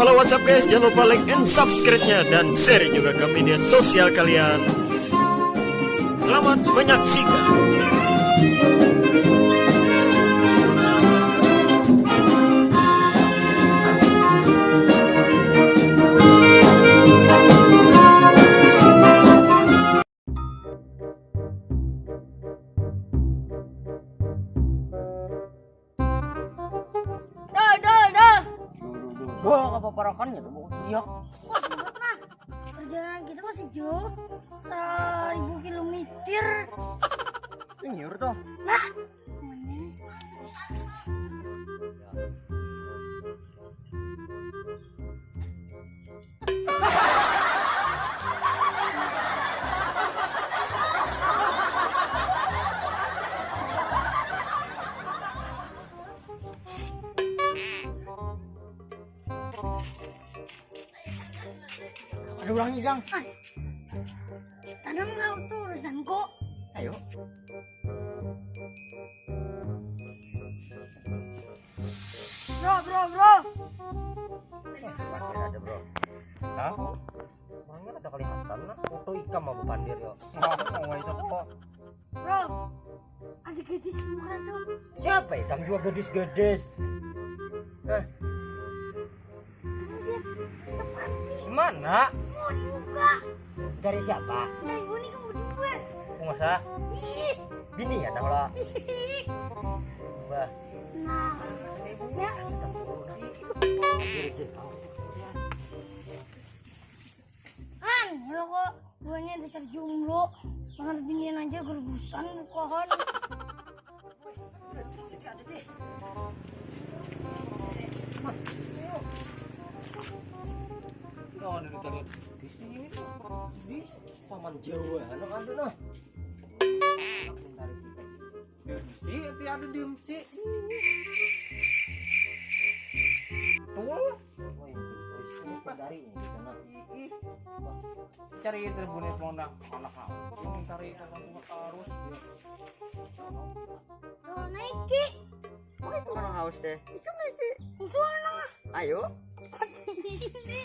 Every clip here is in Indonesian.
Follow WhatsApp guys, jangan lupa like and subscribe-nya dan share juga ke media sosial kalian. Selamat menyaksikan. Doh, apa parakannya tuh mau teriak. Wah, sempet nah. Perjalanan kita masih jauh, 1000 kilometer. Nyur toh. Nah, Ada orangnya, Gang. tanam laut tuh urusan kok. Ayo. Bro. Pandir ada, Bro. Tahu? Orangnya ada kelihatan nah. Foto ikam sama pandir yo. Mau iso kok. Bro, ada gadis muka tuh. Siapa ikam juga gadis-gadis? Hah? Mana? Oh, di muka. Cari siapa? Nah, ini kamu dua. Masa? Ih, Bini ya dah lah. ih. Wah. Nah, ya. Lo kok duanya dasar jomblo. Banget binian aja gerbusan pohon. Di sini ada deh. Oh, ada kita lihat. Di sini di Taman Jawa. Anak ada nah. Demsi, itu ada demsi. Tuh. Dari ini sana. Cari terbunyi pondang anak kau. Ini cari anak harus. Lo naik ki. Itu mana haus deh? Itu naik ki. Sana. Ayo. Di sini.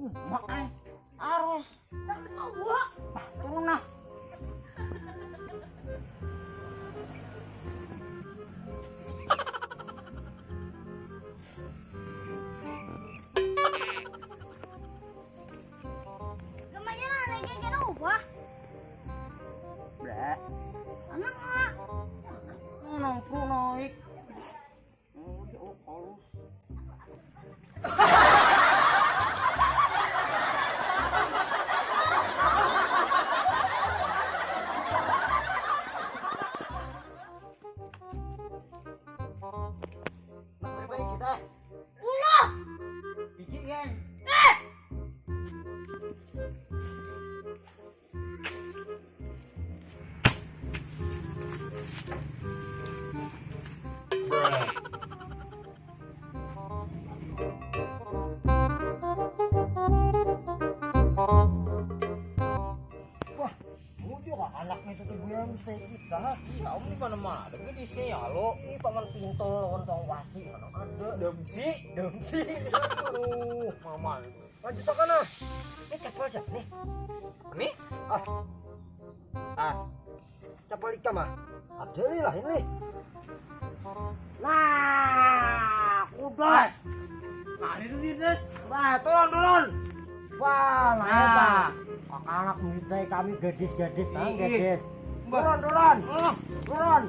Mak harus turun nah. Kemana naiknya kena ubah? Bre, Anak nggak? nongkrong naik. Oh, dia halus. Baik kita. Pulau. Biji kan. Wah, mau juga anaknya itu tuh yang mesti kita. Kamu di mana-mana ada di sini ya lo. Ini paman pintu orang wasi mana ada demsi. Aduh, mama. Lanjut kan ah. Ini capal siapa nih? Ini? Capal ikan mah. Ada nih lah ini. Nah, udah. Nah, itu dia. Wah, turun. Wah, nah. Anak muda kami gadis-gadis, gadis. Turun. Buang.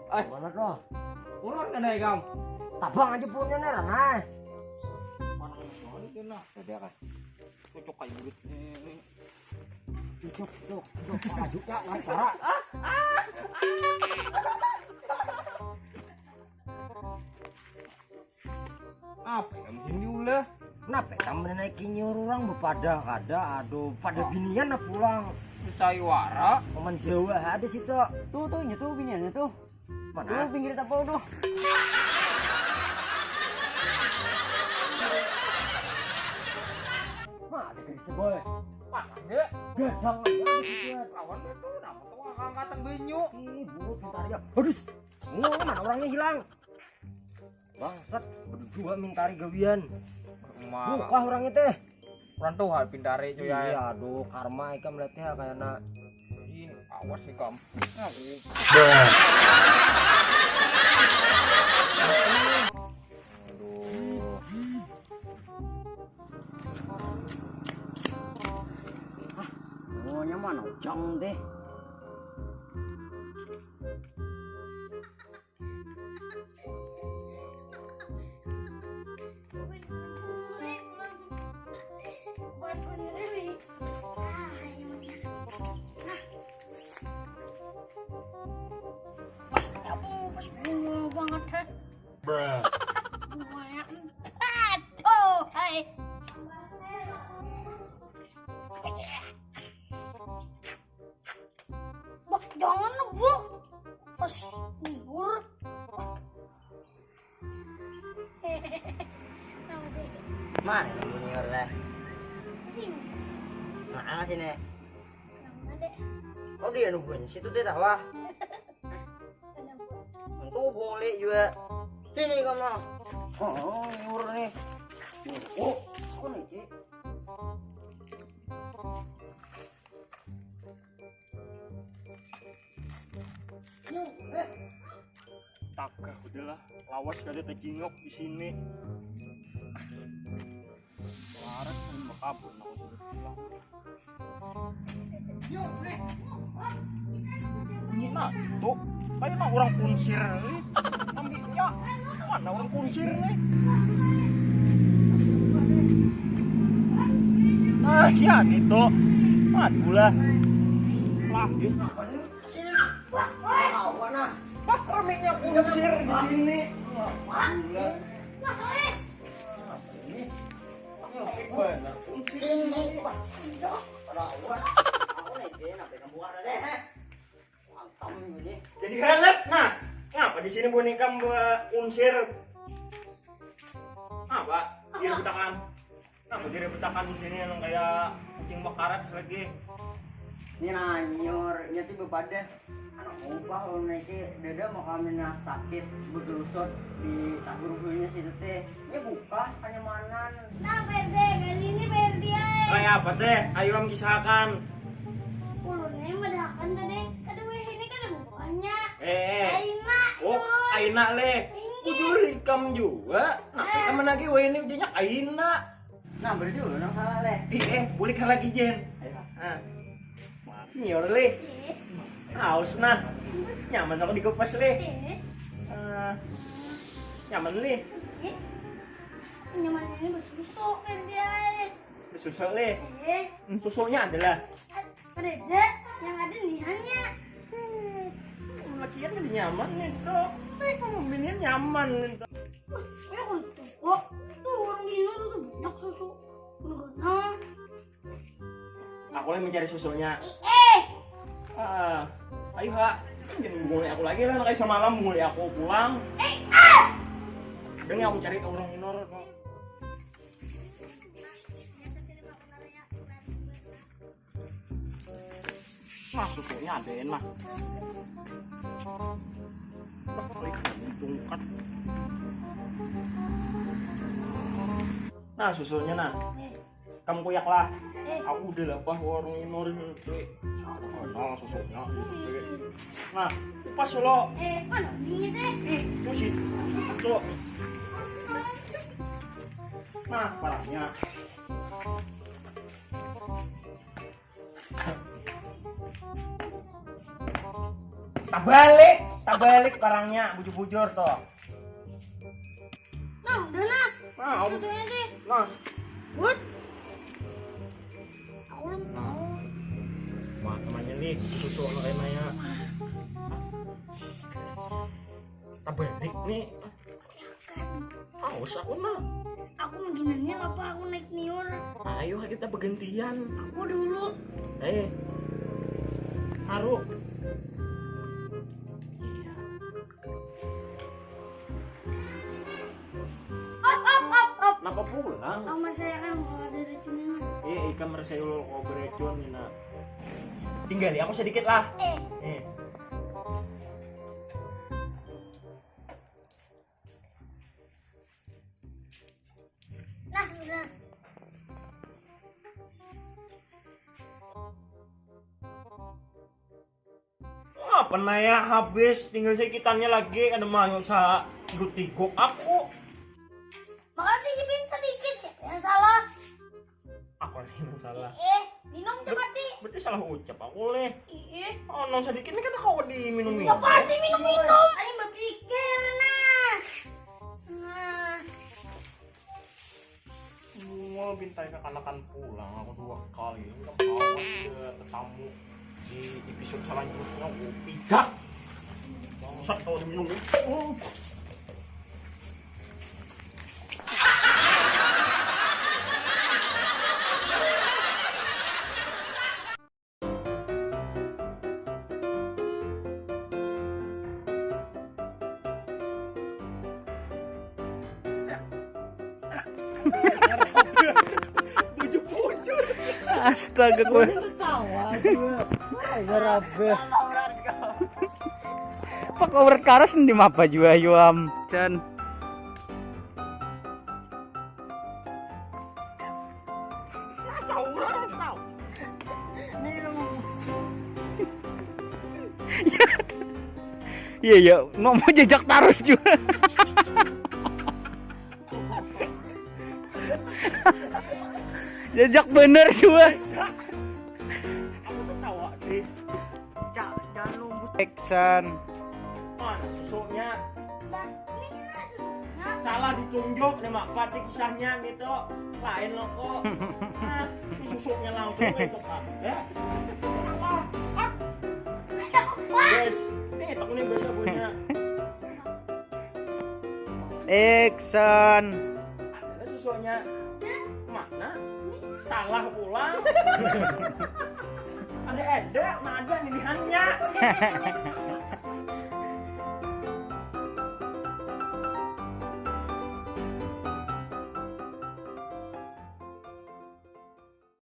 Mana tuh? Urang kan ya, Gam? Tabang aja punya nih, nah. Mana itu nah, dia kan. Cocok kayak murid ini. Cuk. Maju ya, Para. Apa kamu sini ulah? Kenapa kamu naikin nyuruh orang berpada kada, aduh pada binian lah pulang. Susah wara. Oman Jawa ada situ. Tuh tuh biniannya tuh. Mana? Pinggir tapau tuh. Mah ada gadis boy. Mana dia? Gadang aja ada situ. Lawan itu nama tuh angkatan benyu. Ih, buruk pintar ya. Aduh, mana orangnya hilang? Bangsat, berdua mintari gawian. Buka orangnya teh. Orang tuh hal pindare cuy ya. Iya, aduh karma ikam lihatnya kayaknya. Ini awas sih kamu. Aduh. Maunya mana ujang deh. Bruh. Bunganya 4 tuh, hai. Bak, jangan lu, bro. Pas libur. Mana yang junior lah? Sini. Nah, sini. Yang ada. Oh dia nungguin situ dia tahu ah. Tuh boleh juga. Sini kamu. Oh, nyur nih. Oh, aku nih. Ci. Nyur, Takah udahlah, lawas gak ada tejingok di sini. Larat mau kabur aku sudah pulang. nyur, nih. Ini nak tuh, kayak nak orang kunsir nih. Ambilnya mana orang kunsir nih? Nah, ya gitu. Aduh lah. Lah, Sini lah. Kawan ah. Pak ramenya kunsir di sini. Gila. Sini, Pak. Kawan. Aku nih dia nak pegang buah deh. Mantap ini. Jadi halet, nah, ngapa di sini boneka buat unsir? Apa? Dia betakan. Ngapa dia betakan di sini yang kayak kucing bakarat lagi? Ini nanyur, nyati bepada. Anak ubah kalau naiknya dada mau kami nak sakit bergelusot di tabur gurunya situ teh. Ini buka hanya manan. Nah, PRD, kali ini PRD ay. Kayak apa teh? Ayo kami kisahkan. Ulunnya madakan tadi. Aduh, ini kan ada bukanya. Aina. Oh, itu. Aina le. Kudur ikam juga. Nah, kamu lagi wah ini dia Aina. Nah berarti lu nang salah leh. Boleh kan lagi Jen? Nah, nyor le. Haus nah. Nyaman aku di kupas le. Nyaman le. Nyaman ini bersusu kan dia. Susu le. Susunya adalah Ada yang ada nihannya. lakian lebih nyaman nih dok. Kamu binian nyaman nih dok. Ya kan kok tuh orang gini tuh banyak susu. Enggak. Aku lagi mencari susunya. Eh, Ayo ha. Jangan mulai aku lagi lah, kayak semalam mulai aku pulang. Dengar aku cari orang minor. Nah, susunya ada enak. Tungkat. Nah, susunya nah. Kamu koyak lah. Aku udah lah orang minor ini. Nah, susunya. Nah, pas lo. mana dingin deh. Itu sih. Tuh. Nah, parahnya. Tak balik barangnya, bujur-bujur toh. Nah, udah nah. Nah, Susunya deh. nah, Good. Aku belum tahu. wah temannya nih susu anak kayak Maya. Tak balik nih. Haus aku nah. Aku kemungkinannya apa aku naik niur? Ayo kita bergantian. Aku dulu. Haru. Iya. Op. Kenapa pulang? Sama saya kan mau ada racunnya. Ikan merasa lo kau beracun Nina. Tinggal ya aku sedikit lah. Nah, udah. Pernah ya habis tinggal sekitarnya lagi ada mayo sa tiguk aku. Makasih Ipin sedikit siapa yang salah? Aku yang salah. Minum cepat di. Berarti salah ucap aku leh. Iya. Oh non sedikit ini kan kau diminum Ya pasti minum. Ayo berpikir nah. Semua bintang kekanakan pulang aku 2 kali. Enggak bawa ke tamu di episode selanjutnya aku tidak. Bangsat kau diminum. Astaga gue. Tawa gue. Ngerabe. Pak kau berkaras di mapa juga yuam. Chan. Masa orang tahu. Iya, mau jejak terus juga. Jejak bener juga. Aku ketawa deh. Jangan nunggu. Action. Mana susunya? Nah, ini susunya. Salah ditunjuk nih mak pati kisahnya gitu. Lain lo kok. Nah, ini susunya langsung itu kan. Ya. Guys, nih tak ini biasa punya. Action. Ada susunya. Mana? Salah pulang. Ada, nah ada nih hanya.